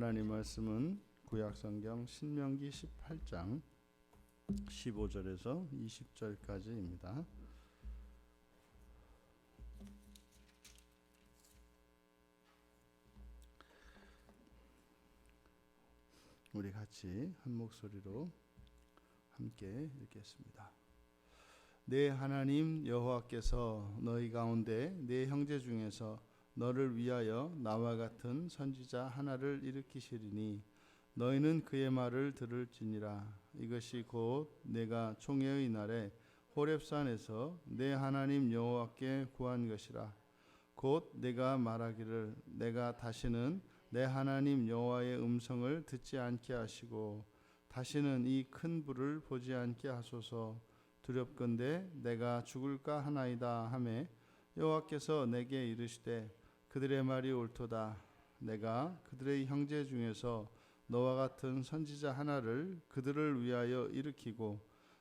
하나님 말씀은 구약성경 신명기 18장 15절에서 20절까지입니다. 우리 같이 한 목소리로 함께 읽겠습니다. 내 하나님 여호와께서 너희 가운데 내 형제 중에서 너를 위하여 나와 같은 선지자 하나를 일으키시리니 너희는 그의 말을 들을지니라. 이것이 곧 내가 총회의 날에 호렙산에서 내 하나님 여호와께 구한 것이라. 곧 내가 말하기를 내가 다시는 내 하나님 여호와의 음성을 듣지 않게 하시고 다시는 이 큰 불을 보지 않게 하소서. 두렵건대 내가 죽을까 하나이다 하매 여호와께서 내게 이르시되 그들의 말이 옳도다. 내가 그들의 형제 중에서 너와 같은 선지자 하나를 그들을 위하여 일으키고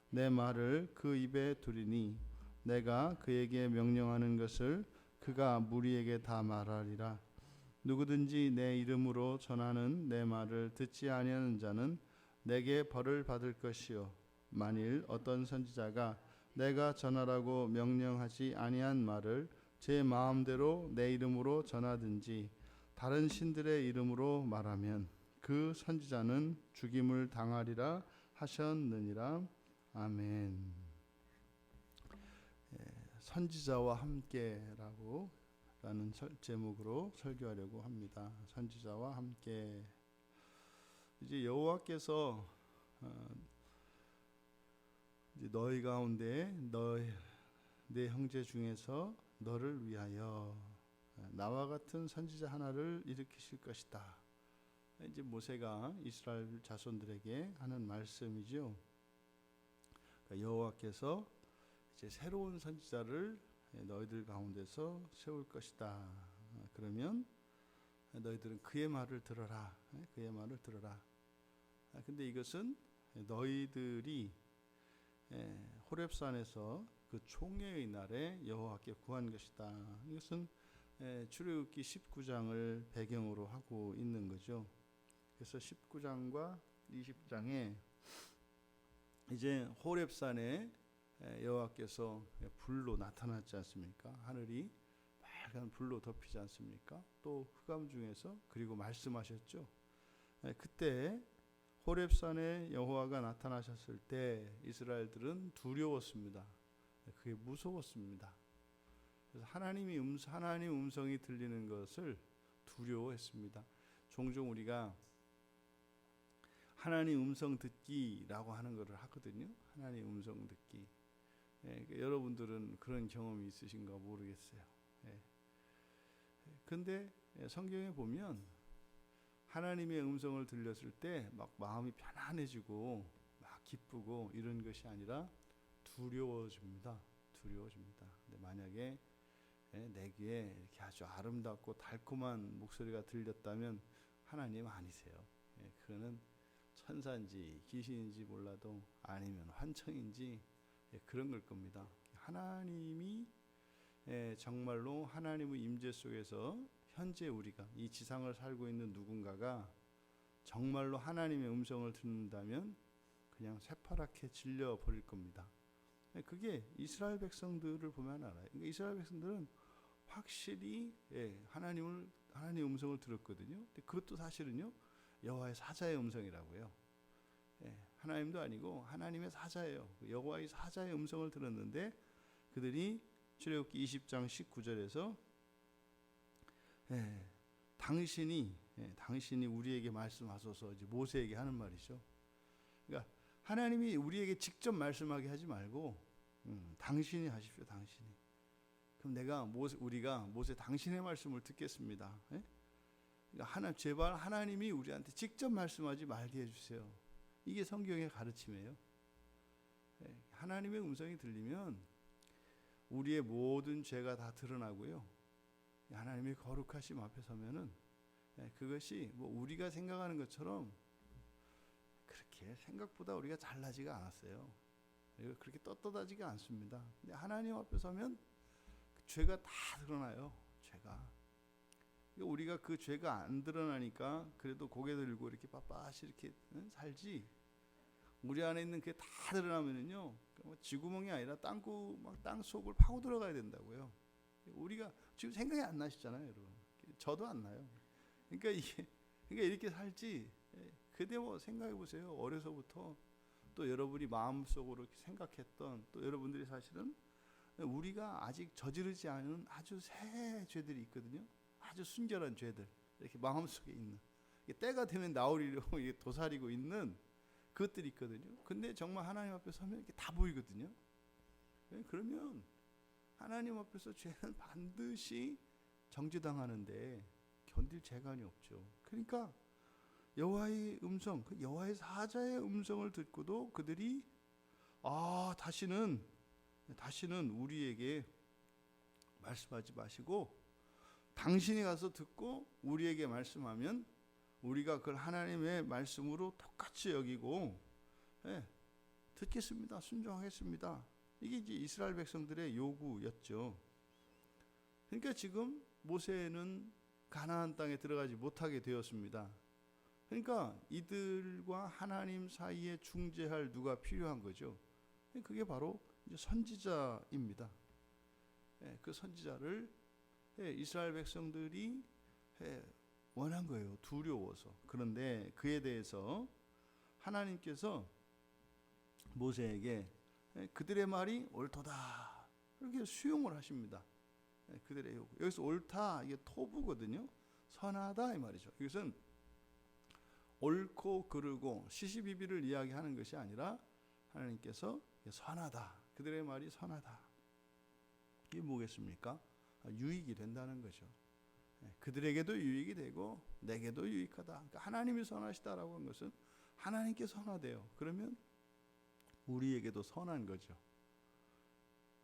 내 말을 그 입에 두리니 내가 그에게 명령하는 것을 그가 무리에게 다 말하리라. 누구든지 내 이름으로 전하는 내 말을 듣지 아니하는 자는 내게 벌을 받을 것이요 만일 어떤 선지자가 내가 전하라고 명령하지 아니한 말을 제 마음대로 내 이름으로 전하든지 다른 신들의 이름으로 말하면 그 선지자는 죽임을 당하리라 하셨느니라. 아멘. 선지자와 함께라고 라는 제목으로 설교하려고 합니다. 선지자와 함께. 이제 여호와께서 너희 가운데 내 형제 중에서 너를 위하여 나와 같은 선지자 하나를 일으키실 것이다. 이제 모세가 이스라엘 자손들에게 하는 말씀이죠. 그러니까 여호와께서 이제 새로운 선지자를 너희들 가운데서 세울 것이다. 그러면 너희들은 그의 말을 들어라. 그의 말을 들어라. 근데 이것은 너희들이 호렙산에서 그 총회의 날에 여호와께 구한 것이다. 이것은 출애굽기 19장을 배경으로 하고 있는 거죠. 그래서 19장과 20장에 이제 호렙산에 여호와께서 불로 나타났지 않습니까? 하늘이 빨간 불로 덮이지 않습니까? 또 흑암 중에서 그리고 말씀하셨죠. 그때 호렙산에 여호와가 나타나셨을 때 이스라엘들은 두려웠습니다. 그게 무서웠습니다. 그래서 하나님 음성이 들리는 것을 두려워했습니다. 종종 우리가 하나님 음성 듣기라고 하는 것을 하거든요. 하나님 음성 듣기. 그러니까 여러분들은 그런 경험이 있으신가 모르겠어요. 근데 성경에 보면 하나님의 음성을 들렸을 때 막 마음이 편안해지고 막 기쁘고 이런 것이 아니라 두려워집니다. 근데 만약에 내 귀에 이렇게 아주 아름답고 달콤한 목소리가 들렸다면 하나님 아니세요. 그거는 천사인지 귀신인지 몰라도 아니면 환청인지 그런 걸 겁니다. 하나님이 정말로 하나님의 임재 속에서 현재 우리가 이 지상을 살고 있는 누군가가 정말로 하나님의 음성을 듣는다면 그냥 새파랗게 질려 버릴 겁니다. 그게 이스라엘 백성들을 보면 알아요. 그러니까 이스라엘 백성들은 확실히 하나님의 음성을 들었거든요. 근데 그것도 사실은요 여호와의 사자의 음성이라고요. 하나님도 아니고 하나님의 사자예요. 여호와의 사자의 음성을 들었는데 그들이 출애굽기 20장 19절에서 당신이 우리에게 말씀하소서 이제 모세에게 하는 말이죠. 그러니까 하나님이 우리에게 직접 말씀하게 하지 말고 당신이 하십시오. 당신이. 그럼 우리가 모세 당신의 말씀을 듣겠습니다. 그러니까 제발 하나님이 우리한테 직접 말씀하지 말게 해주세요. 이게 성경의 가르침이에요. 하나님의 음성이 들리면 우리의 모든 죄가 다 드러나고요. 하나님의 거룩하심 앞에 서면은 그것이 뭐 우리가 생각하는 것처럼 그렇게 생각보다 우리가 잘나지가 않았어요. 그렇게 떳떳하지가 않습니다. 근데 하나님 앞에 서면 그 죄가 다 드러나요. 죄가. 우리가 그 죄가 안 드러나니까 그래도 고개 들고 이렇게 빳빳이 이렇게 살지. 우리 안에 있는 게 다 드러나면은요, 쥐구멍이 아니라 땅 속을 파고 들어가야 된다고요. 우리가 지금 생각이 안 나시잖아요, 여러분. 저도 안 나요. 그러니까 이렇게 살지. 그때 뭐 생각해 보세요. 어려서부터 또 여러분이 마음속으로 생각했던, 또 여러분들이 사실은 우리가 아직 저지르지 않은 아주 새 죄들이 있거든요. 아주 순결한 죄들, 이렇게 마음속에 있는, 때가 되면 나오리려고 도사리고 있는 그것들이 있거든요. 근데 정말 하나님 앞에 서면 이렇게 다 보이거든요. 그러면 하나님 앞에서 죄는 반드시 정죄당하는데 견딜 재간이 없죠. 그러니까 여호와의 음성, 그 여호와의 사자의 음성을 듣고도 그들이 다시는 우리에게 말씀하지 마시고 당신이 가서 듣고 우리에게 말씀하면 우리가 그걸 하나님의 말씀으로 똑같이 여기고 듣겠습니다. 순종하겠습니다. 이게 이제 이스라엘 백성들의 요구였죠. 그러니까 지금 모세는 가나안 땅에 들어가지 못하게 되었습니다. 그러니까 이들과 하나님 사이에 중재할 누가 필요한 거죠. 그게 바로 이제 선지자입니다. 그 선지자를 이스라엘 백성들이 원한 거예요. 두려워서. 그런데 그에 대해서 하나님께서 모세에게 그들의 말이 옳도다 이렇게 수용을 하십니다. 그들의 요구. 여기서 옳다, 이게 토부거든요. 선하다 이 말이죠. 이것은 옳고 그르고 시시비비를 이야기하는 것이 아니라 하나님께서 선하다, 그들의 말이 선하다. 이게 뭐겠습니까? 유익이 된다는 거죠. 그들에게도 유익이 되고 내게도 유익하다. 그러니까 하나님이 선하시다라고 하는 것은 하나님께 선하대요. 그러면 우리에게도 선한 거죠.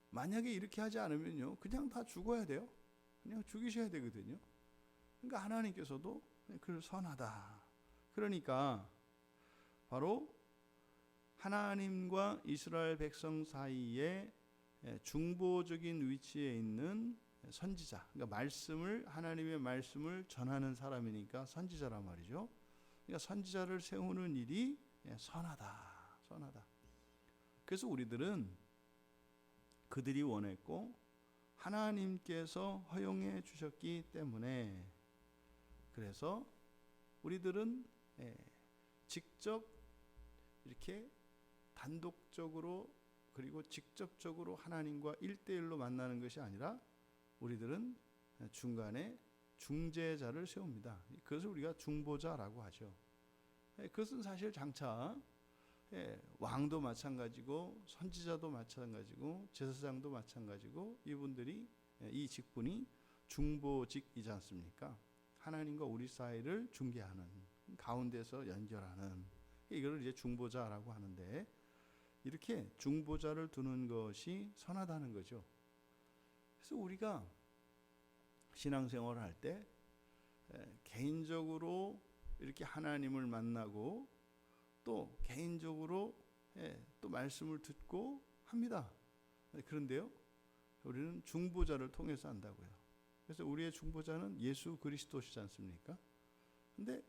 만약에 이렇게 하지 않으면요, 그냥 다 죽어야 돼요. 그냥 죽이셔야 되거든요. 그러니까 하나님께서도 그를 선하다. 그러니까 바로 하나님과 이스라엘 백성 사이에 중보적인 위치에 있는 선지자, 그러니까 하나님의 말씀을 전하는 사람이니까 선지자란 말이죠. 그러니까 선지자를 세우는 일이 선하다. 그래서 우리들은 그들이 원했고 하나님께서 허용해 주셨기 때문에, 그래서 우리들은 직접 이렇게 단독적으로 그리고 직접적으로 하나님과 1대1로 만나는 것이 아니라 우리들은 중간에 중재자를 세웁니다. 그것을 우리가 중보자라고 하죠. 그것은 사실 장차 왕도 마찬가지고 선지자도 마찬가지고 제사장도 마찬가지고 이분들이 이 직분이 중보직이지 않습니까? 하나님과 우리 사이를 중개하는, 가운데서 연결하는, 이걸 이제 중보자라고 하는데, 이렇게 중보자를 두는 것이 선하다는 거죠. 그래서 우리가 신앙생활을 할 때 개인적으로 이렇게 하나님을 만나고 또 개인적으로 또 말씀을 듣고 합니다. 그런데요, 우리는 중보자를 통해서 한다고요. 그래서 우리의 중보자는 예수 그리스도시지 않습니까? 근데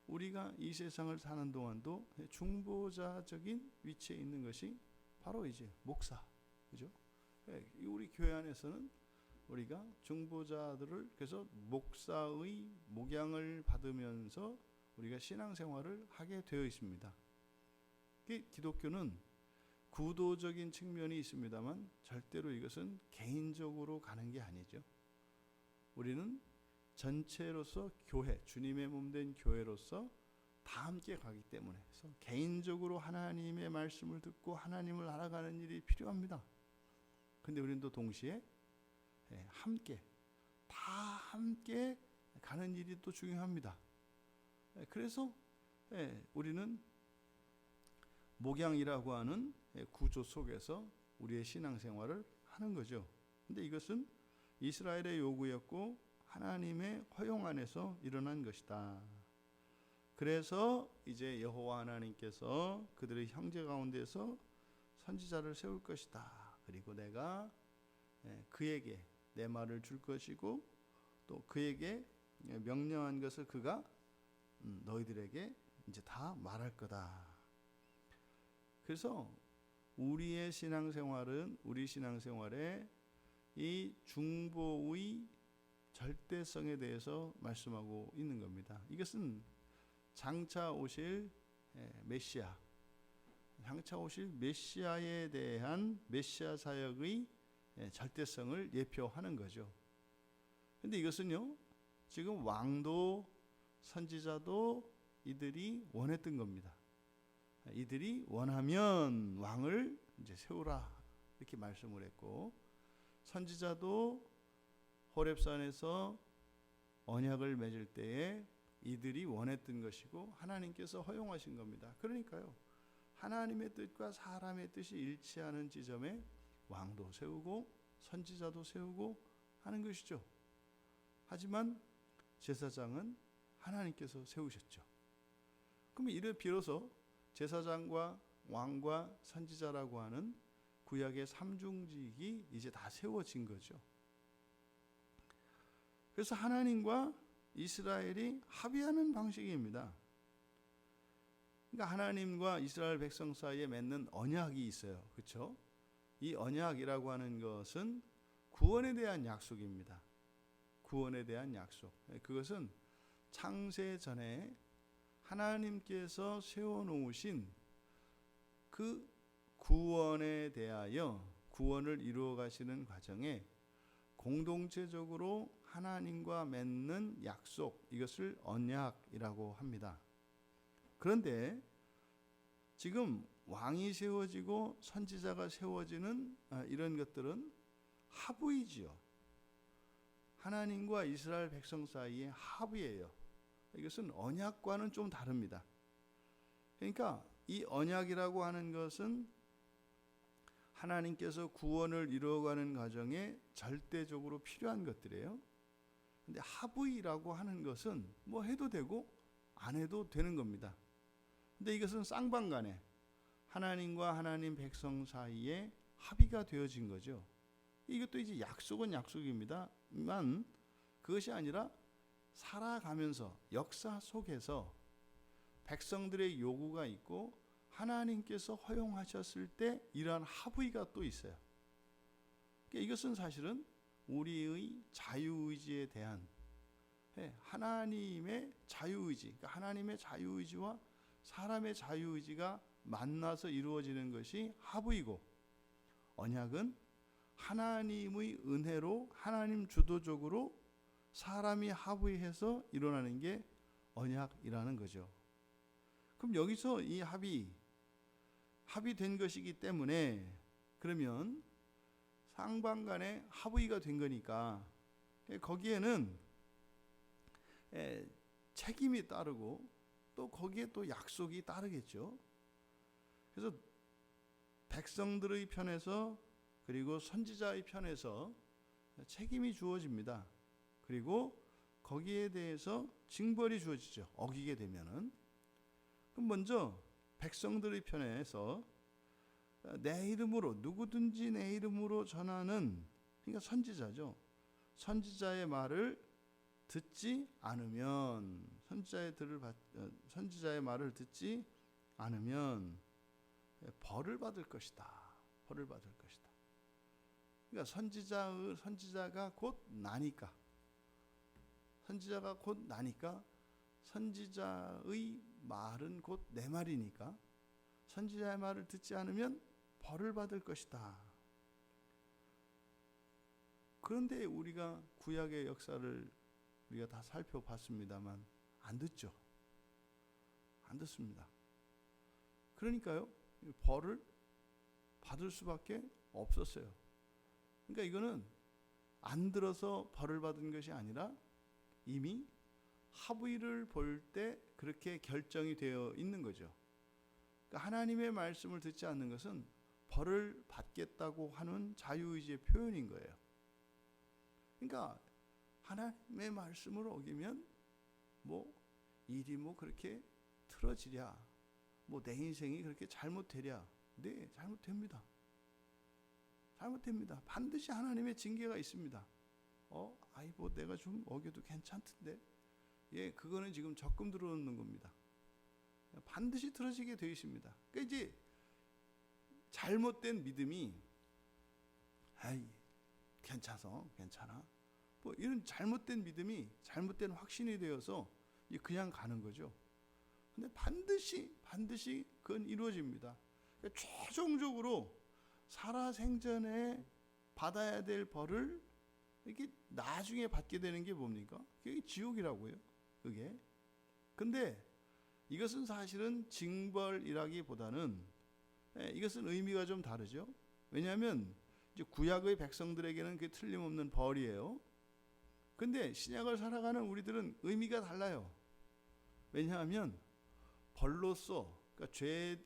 우리가 이 세상을 사는 동안도 중보자적인 위치에 있는 것이 바로 이제 목사, 그죠? 우리 교회 안에서는 우리가 중보자들을, 그래서 목사의 목양을 받으면서 우리가 신앙생활을 하게 되어 있습니다. 기독교는 구도적인 측면이 있습니다만 절대로 이것은 개인적으로 가는 게 아니죠. 우리는 전체로서 교회, 주님의 몸된 교회로서 다 함께 가기 때문에, 그래서 개인적으로 하나님의 말씀을 듣고 하나님을 알아가는 일이 필요합니다. 근데 우리는 또 동시에 다 함께 가는 일이 또 중요합니다. 그래서 우리는 목양이라고 하는 구조 속에서 우리의 신앙생활을 하는 거죠. 근데 이것은 이스라엘의 요구였고 하나님의 허용 안에서 일어난 것이다. 그래서 이제 여호와 하나님께서 그들의 형제 가운데서 선지자를 세울 것이다. 그리고 내가 그에게 내 말을 줄 것이고 또 그에게 명령한 것을 그가 너희들에게 이제 다 말할 거다. 그래서 우리 신앙생활에 이 중보의 절대성에 대해서 말씀하고 있는 겁니다. 이것은 장차 오실 메시아, 장차 오실 메시아에 대한 메시아 사역의 절대성을 예표하는 거죠. 근데 이것은요, 지금 왕도 선지자도 이들이 원했던 겁니다. 이들이 원하면 왕을 이제 세우라 이렇게 말씀을 했고, 선지자도 호렙산에서 언약을 맺을 때에 이들이 원했던 것이고 하나님께서 허용하신 겁니다. 그러니까요, 하나님의 뜻과 사람의 뜻이 일치하는 지점에 왕도 세우고 선지자도 세우고 하는 것이죠. 하지만 제사장은 하나님께서 세우셨죠. 그럼 이를 비로소 제사장과 왕과 선지자라고 하는 구약의 삼중직이 이제 다 세워진 거죠. 그래서 하나님과 이스라엘이 합의하는 방식입니다. 그러니까 하나님과 이스라엘 백성 사이에 맺는 언약이 있어요. 그렇죠? 이 언약이라고 하는 것은 구원에 대한 약속입니다. 구원에 대한 약속. 그것은 창세 전에 하나님께서 세워놓으신 그 구원에 대하여 구원을 이루어 가시는 과정에 공동체적으로 하나님과 맺는 약속, 이것을 언약이라고 합니다. 그런데 지금 왕이 세워지고 선지자가 세워지는 이런 것들은 합의지요. 하나님과 이스라엘 백성 사이의 합의예요. 이것은 언약과는 좀 다릅니다. 그러니까 이 언약이라고 하는 것은 하나님께서 구원을 이루어가는 과정에 절대적으로 필요한 것들이에요. 근데 합의라고 하는 것은 뭐 해도 되고 안 해도 되는 겁니다. 근데 이것은 쌍방간에 하나님과 하나님 백성 사이에 합의가 되어진 거죠. 이것도 이제 약속은 약속입니다만 그것이 아니라 살아가면서 역사 속에서 백성들의 요구가 있고 하나님께서 허용하셨을 때 이러한 합의가 또 있어요. 그러니까 이것은 사실은 우리의 자유의지에 대한 하나님의 자유의지, 그러니까 하나님의 자유의지와 사람의 자유의지가 만나서 이루어지는 것이 합의고, 언약은 하나님의 은혜로 하나님 주도적으로 사람이 합의해서 일어나는 게 언약이라는 거죠. 그럼 여기서 이 합의된 것이기 때문에 그러면 상방간에 합의가 된 거니까 거기에는 책임이 따르고 또 거기에 또 약속이 따르겠죠. 그래서 백성들의 편에서 그리고 선지자의 편에서 책임이 주어집니다. 그리고 거기에 대해서 징벌이 주어지죠. 어기게 되면은. 그럼 먼저 백성들의 편에서 내 이름으로 누구든지 내 이름으로 전하는, 그러니까 선지자죠. 선지자의 말을 듣지 않으면, 선지자의 말을 듣지 않으면 벌을 받을 것이다. 벌을 받을 것이다. 그러니까 선지자가 곧 나니까, 선지자가 곧 나니까 선지자의 말은 곧 내 말이니까 선지자의 말을 듣지 않으면 벌을 받을 것이다. 그런데 우리가 구약의 역사를 우리가 다 살펴봤습니다만 안 듣죠. 안 듣습니다. 그러니까요, 벌을 받을 수밖에 없었어요. 그러니까 이거는 안 들어서 벌을 받은 것이 아니라 이미 합의를 볼 때 그렇게 결정이 되어 있는 거죠. 그러니까 하나님의 말씀을 듣지 않는 것은 벌을 받겠다고 하는 자유의지의 표현인 거예요. 그러니까 하나님의 말씀을 어기면 뭐 일이 뭐 그렇게 틀어지랴, 뭐 내 인생이 그렇게 잘못되랴. 네, 잘못됩니다. 잘못됩니다. 반드시 하나님의 징계가 있습니다. 뭐 내가 좀 어겨도 괜찮던데 예, 그거는 지금 적금 들어오는 겁니다. 반드시 틀어지게 되어 있습니다. 그러니까 이제 잘못된 믿음이 아이 괜찮아 뭐 이런 잘못된 믿음이 잘못된 확신이 되어서 그냥 가는 거죠. 근데 반드시 그건 이루어집니다. 그러니까 최종적으로 살아생전에 받아야 될 벌을 이렇게 나중에 받게 되는 게 뭡니까? 그게 지옥이라고요. 그게. 근데 이것은 사실은 징벌이라기보다는 이것은 의미가 좀 다르죠. 왜냐하면 이제 구약의 백성들에게는 그게 틀림없는 벌이에요. 근데 신약을 살아가는 우리들은 의미가 달라요. 왜냐하면 벌로서, 그러니까 죄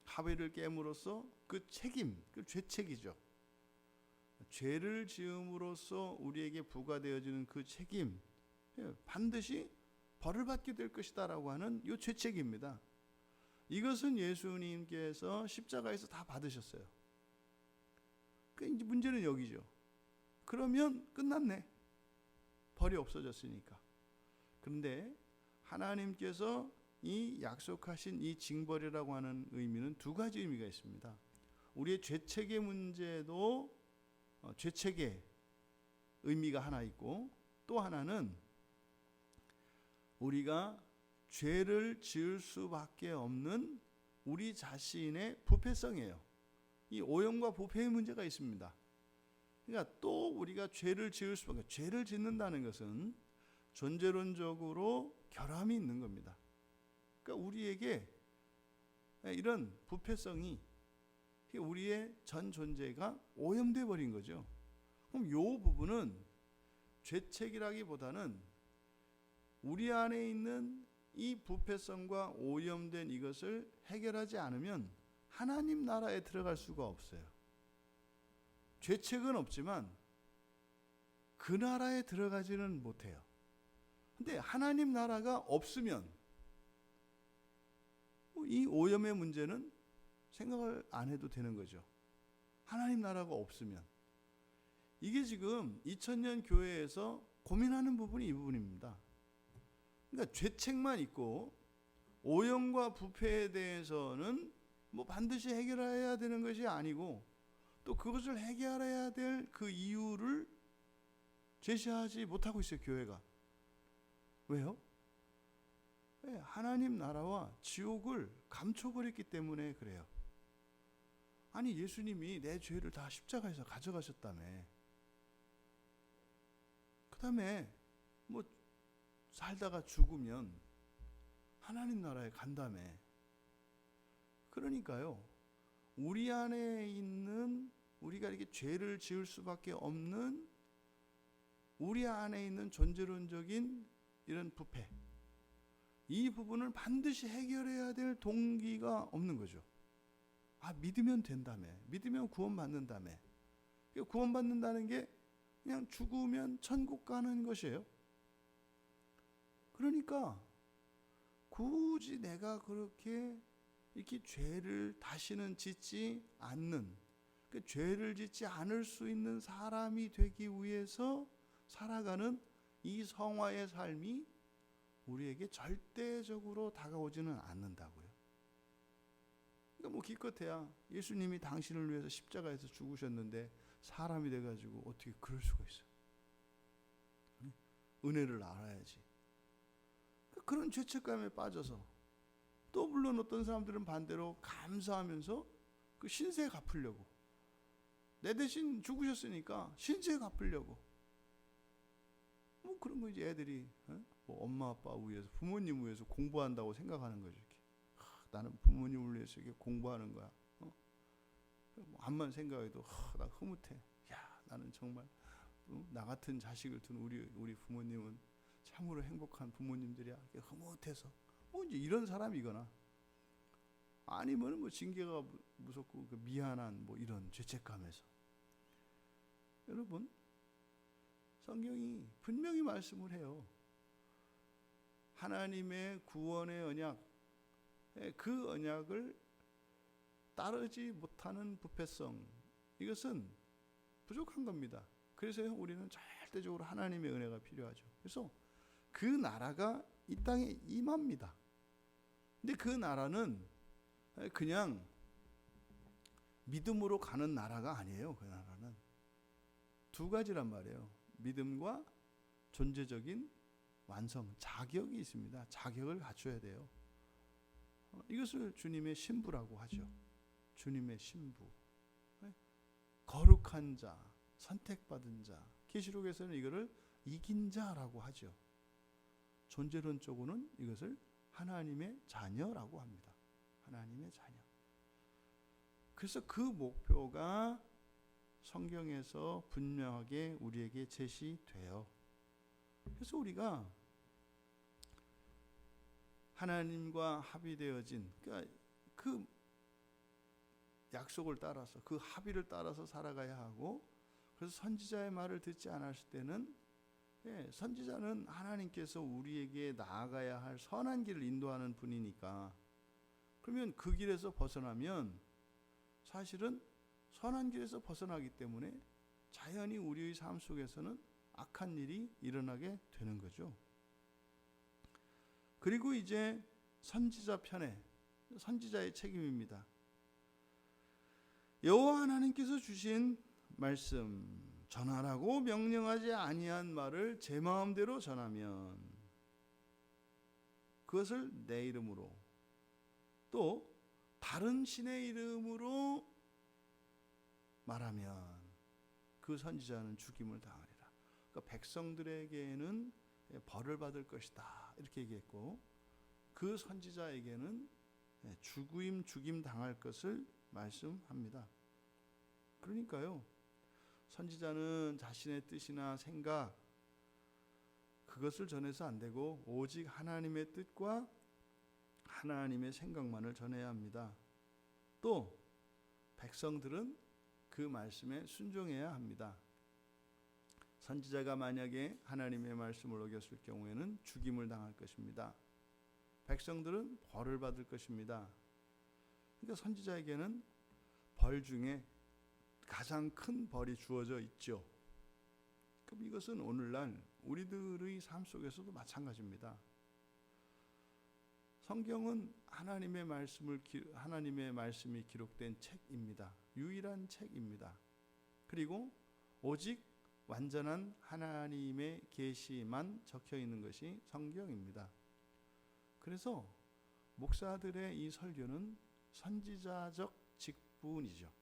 합의를 깨물어서 그 책임, 그 죄책이죠. 죄를 지음으로써 우리에게 부과되어지는 그 책임, 반드시 벌을 받게 될 것이다라고 하는 이 죄책입니다. 이것은 예수님께서 십자가에서 다 받으셨어요. 이제 문제는 여기죠. 그러면 끝났네. 벌이 없어졌으니까. 그런데 하나님께서 이 약속하신 이 징벌이라고 하는 의미는 두 가지 의미가 있습니다. 우리의 죄책의 문제도 죄책의 의미가 하나 있고, 또 하나는 우리가 죄를 지을 수밖에 없는 우리 자신의 부패성이에요. 이 오염과 부패의 문제가 있습니다. 그러니까 또 우리가 죄를 짓는다는 것은 존재론적으로 결함이 있는 겁니다. 그러니까 우리에게 이런 부패성이 우리의 전 존재가 오염돼 버린 거죠. 그럼 이 부분은 죄책이라기보다는 우리 안에 있는 이 부패성과 오염된 이것을 해결하지 않으면 하나님 나라에 들어갈 수가 없어요. 죄책은 없지만 그 나라에 들어가지는 못해요. 근데 하나님 나라가 없으면 이 오염의 문제는 생각을 안 해도 되는 거죠. 하나님 나라가 없으면. 이게 지금 2000년 교회에서 고민하는 부분이 이 부분입니다. 그러니까 죄책만 있고 오염과 부패에 대해서는 뭐 반드시 해결해야 되는 것이 아니고, 또 그것을 해결해야 될 그 이유를 제시하지 못하고 있어요, 교회가. 왜요? 하나님 나라와 지옥을 감춰버렸기 때문에 그래요. 아니, 예수님이 내 죄를 다 십자가에서 가져가셨다며. 그 다음에 뭐 살다가 죽으면 하나님 나라에 간다며. 그러니까요, 우리 안에 있는, 우리가 이렇게 죄를 지을 수밖에 없는 우리 안에 있는 존재론적인 이런 부패, 이 부분을 반드시 해결해야 될 동기가 없는 거죠. 믿으면 된다며. 믿으면 구원받는다며. 구원받는다는 게 그냥 죽으면 천국 가는 것이에요. 그러니까 굳이 내가 그렇게 이렇게 죄를 다시는 짓지 않는, 그 죄를 짓지 않을 수 있는 사람이 되기 위해서 살아가는 이 성화의 삶이 우리에게 절대적으로 다가오지는 않는다고요. 그러니까 뭐 기껏해야 예수님이 당신을 위해서 십자가에서 죽으셨는데 사람이 돼가지고 어떻게 그럴 수가 있어요? 은혜를 알아야지. 그런 죄책감에 빠져서, 또 물론 어떤 사람들은 반대로 감사하면서 그 신세 갚으려고, 내 대신 죽으셨으니까 신세 갚으려고, 뭐 그런 거 이제 애들이 뭐 엄마 아빠 위해서, 부모님 위해서 공부한다고 생각하는 거죠. 이렇게. 나는 부모님을 위해서 이렇게 공부하는 거야. 암만 생각해도 나 흐뭇해. 야, 나는 정말 나 같은 자식을 둔 우리 부모님은 참으로 행복한 부모님들이야. 이렇게 흐뭇해서 뭐 이제 이런 사람이거나, 아니면 뭐 징계가 무섭고 미안한 뭐 이런 죄책감에서. 여러분, 성경이 분명히 말씀을 해요. 하나님의 구원의 언약, 그 언약을 따르지 못하는 부패성, 이것은 부족한 겁니다. 그래서 우리는 절대적으로 하나님의 은혜가 필요하죠. 그래서 그 나라가 이 땅에 임합니다. 근데 그 나라는 그냥 믿음으로 가는 나라가 아니에요. 그 나라는 두 가지란 말이에요. 믿음과 존재적인 완성, 자격이 있습니다. 자격을 갖춰야 돼요. 이것을 주님의 신부라고 하죠. 주님의 신부, 거룩한 자, 선택받은 자. 계시록에서는 이거를 이긴 자라고 하죠. 존재론적으로는 이것을 하나님의 자녀라고 합니다. 하나님의 자녀. 그래서 그 목표가 성경에서 분명하게 우리에게 제시돼요. 그래서 우리가 하나님과 합의되어진 그 약속을 따라서, 그 합의를 따라서 살아가야 하고, 그래서 선지자의 말을 듣지 않았을 때는, 선지자는 하나님께서 우리에게 나아가야 할 선한 길을 인도하는 분이니까, 그러면 그 길에서 벗어나면 사실은 선한 길에서 벗어나기 때문에 자연히 우리의 삶 속에서는 악한 일이 일어나게 되는 거죠. 그리고 이제 선지자 편에, 선지자의 책임입니다. 여호와 하나님께서 주신 말씀, 전하라고 명령하지 아니한 말을 제 마음대로 전하면, 그것을 내 이름으로 또 다른 신의 이름으로 말하면 그 선지자는 죽임을 당하리라. 그러니까 백성들에게는 벌을 받을 것이다 이렇게 얘기했고, 그 선지자에게는 죽임 당할 것을 말씀합니다. 그러니까요, 선지자는 자신의 뜻이나 생각, 그것을 전해서 안 되고 오직 하나님의 뜻과 하나님의 생각만을 전해야 합니다. 또 백성들은 그 말씀에 순종해야 합니다. 선지자가 만약에 하나님의 말씀을 어겼을 경우에는 죽임을 당할 것입니다. 백성들은 벌을 받을 것입니다. 그러니까 선지자에게는 벌 중에 가장 큰 벌이 주어져 있죠. 그럼 이것은 오늘날 우리들의 삶 속에서도 마찬가지입니다. 성경은 하나님의 말씀이 기록된 책입니다. 유일한 책입니다. 그리고 오직 완전한 하나님의 계시만 적혀 있는 것이 성경입니다. 그래서 목사들의 이 설교는 선지자적 직분이죠.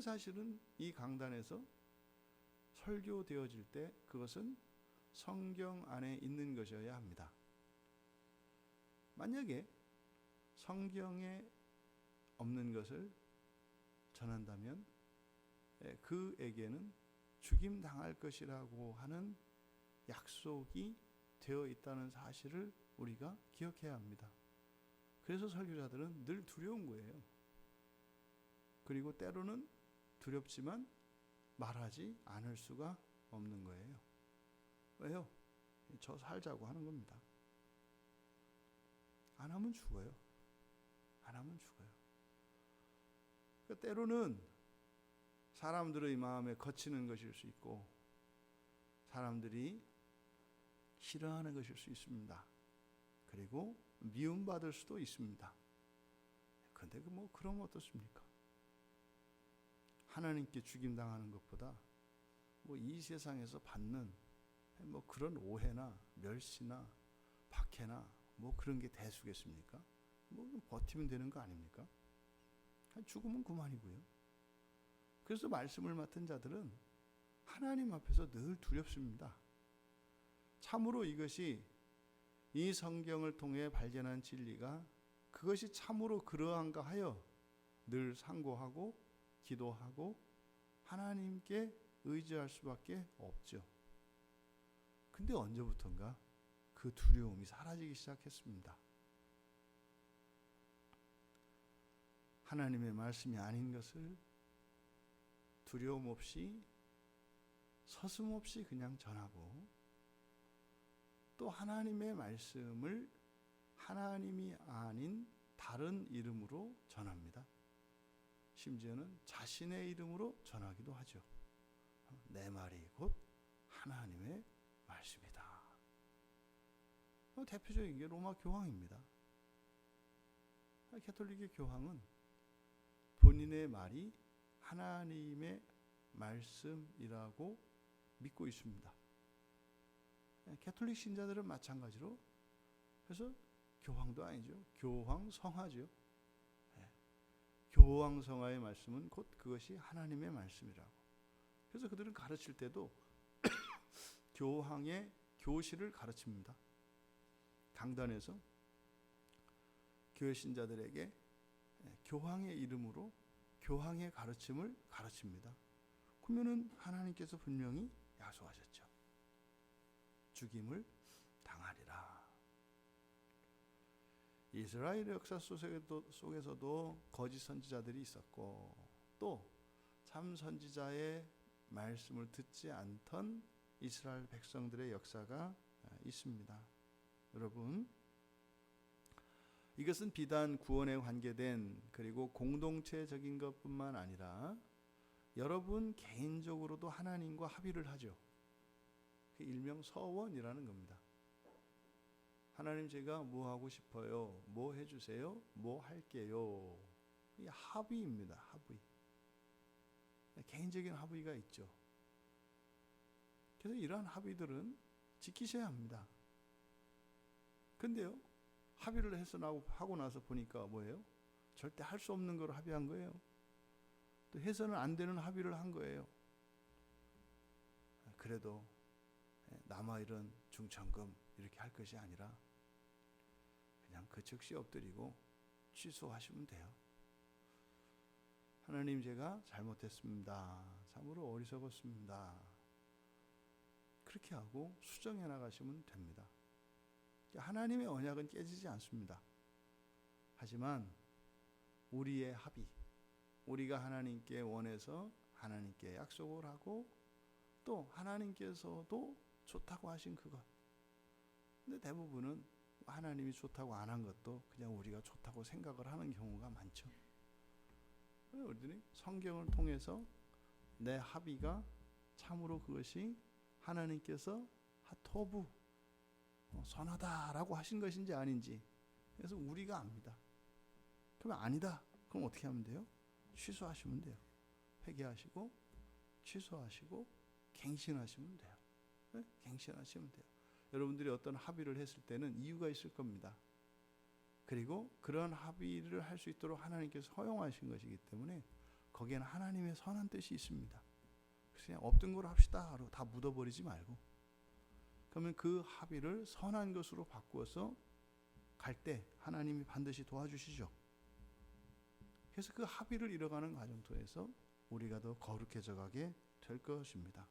사실은 이 강단에서 설교되어질 때 그것은 성경 안에 있는 것이어야 합니다. 만약에 성경에 없는 것을 전한다면 그에게는 죽임 당할 것이라고 하는 약속이 되어 있다는 사실을 우리가 기억해야 합니다. 그래서 설교자들은 늘 두려운 거예요. 그리고 때로는 두렵지만 말하지 않을 수가 없는 거예요. 왜요? 저 살자고 하는 겁니다. 안 하면 죽어요. 안 하면 죽어요. 그러니까 때로는 사람들의 마음에 거치는 것일 수 있고, 사람들이 싫어하는 것일 수 있습니다. 그리고 미움받을 수도 있습니다. 그런데 그럼 어떻습니까? 하나님께 죽임당하는 것보다 이 세상에서 받는 그런 오해나 멸시나 박해나 그런 게 대수겠습니까? 버티면 되는 거 아닙니까? 죽으면 그만이고요. 그래서 말씀을 맡은 자들은 하나님 앞에서 늘 두렵습니다. 참으로 이것이 이 성경을 통해 발견한 진리가 그것이 참으로 그러한가 하여 늘 상고하고 기도하고 하나님께 의지할 수밖에 없죠. 근데 언제부턴가 그 두려움이 사라지기 시작했습니다. 하나님의 말씀이 아닌 것을 두려움 없이 서슴없이 그냥 전하고, 또 하나님의 말씀을 하나님이 아닌 다른 이름으로 전합니다. 심지어는 자신의 이름으로 전하기도 하죠. 내 말이 곧 하나님의 말씀이다. 대표적인 게 로마 교황입니다. 가톨릭의 교황은 본인의 말이 하나님의 말씀이라고 믿고 있습니다. 가톨릭 신자들은 마찬가지로, 그래서 교황도 아니죠. 교황성하죠. 교황성하의 말씀은 곧 그것이 하나님의 말씀이라고. 그래서 그들은 가르칠 때도 교황의 교실을 가르칩니다. 강단에서 교회 신자들에게 교황의 이름으로 교황의 가르침을 가르칩니다. 그러면은 하나님께서 분명히 약속하셨죠. 죽임을 당하리라. 이스라엘 역사 속에서도 거짓 선지자들이 있었고, 또 참 선지자의 말씀을 듣지 않던 이스라엘 백성들의 역사가 있습니다. 여러분, 이것은 비단 구원에 관계된 그리고 공동체적인 것뿐만 아니라 여러분 개인적으로도 하나님과 합의를 하죠. 그 일명 서원이라는 겁니다. 하나님, 제가 뭐 하고 싶어요? 뭐 해주세요? 뭐 할게요? 이 합의입니다. 합의. 개인적인 합의가 있죠. 그래서 이러한 합의들은 지키셔야 합니다. 근데요, 합의를 해서 하고 나서 보니까 뭐예요? 절대 할 수 없는 걸 합의한 거예요. 또 해서는 안 되는 합의를 한 거예요. 그래도 남아일은 중천금 이렇게 할 것이 아니라 그냥 그 즉시 엎드리고 취소하시면 돼요. 하나님, 제가 잘못했습니다. 참으로 어리석었습니다. 그렇게 하고 수정해 나가시면 됩니다. 하나님의 언약은 깨지지 않습니다. 하지만 우리의 합의, 우리가 하나님께 원해서 하나님께 약속을 하고 또 하나님께서도 좋다고 하신 그것. 근데 대부분은 하나님이 좋다고 안 한 것도 그냥 우리가 좋다고 생각을 하는 경우가 많죠. 우리들이 성경을 통해서 내 합의가 참으로 그것이 하나님께서 토부 선하다라고 하신 것인지 아닌지, 그래서 우리가 압니다. 그러면 아니다. 그럼 어떻게 하면 돼요? 취소하시면 돼요. 회개하시고 취소하시고 갱신하시면 돼요. 네? 갱신하시면 돼요. 여러분들이 어떤 합의를 했을 때는 이유가 있을 겁니다. 그리고 그런 합의를 할 수 있도록 하나님께서 허용하신 것이기 때문에 거기에는 하나님의 선한 뜻이 있습니다. 그래서 그냥 없던 걸 합시다 하고 다 묻어버리지 말고, 그러면 그 합의를 선한 것으로 바꾸어서 갈 때 하나님이 반드시 도와주시죠. 그래서 그 합의를 이뤄가는 과정 통해서 우리가 더 거룩해져 가게 될 것입니다.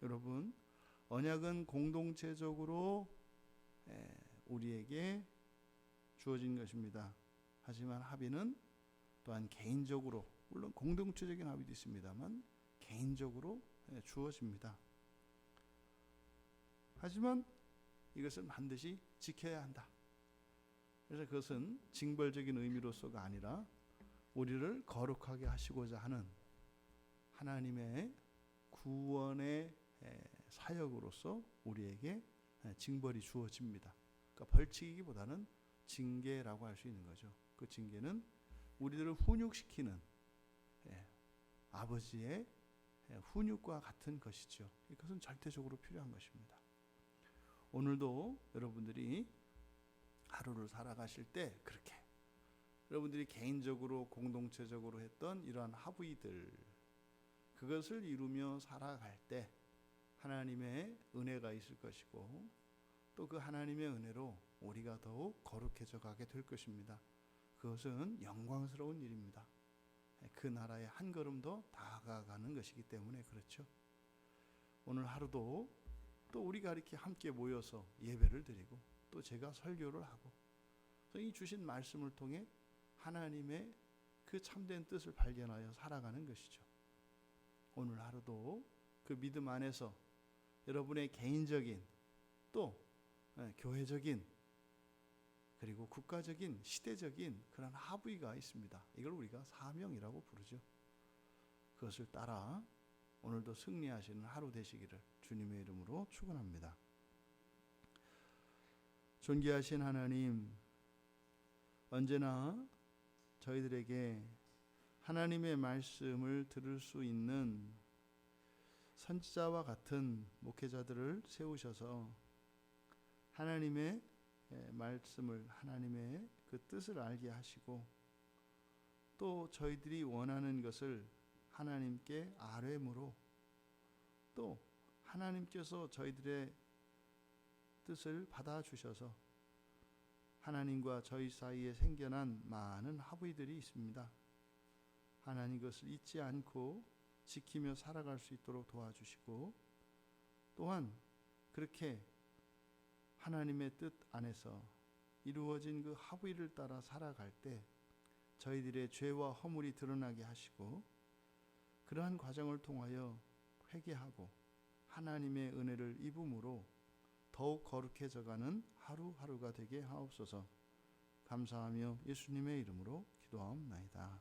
여러분, 언약은 공동체적으로 우리에게 주어진 것입니다. 하지만 합의는 또한 개인적으로, 물론 공동체적인 합의도 있습니다만 개인적으로 주어집니다. 하지만 이것은 반드시 지켜야 한다. 그래서 그것은 징벌적인 의미로서가 아니라 우리를 거룩하게 하시고자 하는 하나님의 구원의 사역으로서 우리에게 징벌이 주어집니다. 그러니까 벌칙이기보다는 징계라고 할 수 있는 거죠. 그 징계는 우리들을 훈육시키는 아버지의 훈육과 같은 것이죠. 이것은 절대적으로 필요한 것입니다. 오늘도 여러분들이 하루를 살아가실 때 그렇게 여러분들이 개인적으로 공동체적으로 했던 이러한 합의들, 그것을 이루며 살아갈 때 하나님의 은혜가 있을 것이고 또 그 하나님의 은혜로 우리가 더욱 거룩해져 가게 될 것입니다. 그것은 영광스러운 일입니다. 그 나라의 한 걸음 더 다가가는 것이기 때문에 그렇죠. 오늘 하루도 또 우리가 이렇게 함께 모여서 예배를 드리고 또 제가 설교를 하고 이 주신 말씀을 통해 하나님의 그 참된 뜻을 발견하여 살아가는 것이죠. 오늘 하루도 그 믿음 안에서 여러분의 개인적인 또 교회적인 그리고 국가적인 시대적인 그런 합의가 있습니다. 이걸 우리가 사명이라고 부르죠. 그것을 따라 오늘도 승리하시는 하루 되시기를 주님의 이름으로 축원합니다. 존귀하신 하나님, 언제나 저희들에게 하나님의 말씀을 들을 수 있는 선지자와 같은 목회자들을 세우셔서 하나님의 말씀을, 하나님의 그 뜻을 알게 하시고 또 저희들이 원하는 것을 하나님께 아뢰므로 또 하나님께서 저희들의 뜻을 받아주셔서 하나님과 저희 사이에 생겨난 많은 합의들이 있습니다. 하나님 것을 잊지 않고 지키며 살아갈 수 있도록 도와주시고 또한 그렇게 하나님의 뜻 안에서 이루어진 그 합의를 따라 살아갈 때 저희들의 죄와 허물이 드러나게 하시고 그러한 과정을 통하여 회개하고 하나님의 은혜를 입음으로 더욱 거룩해져가는 하루하루가 되게 하옵소서. 감사하며 예수님의 이름으로 기도하옵나이다.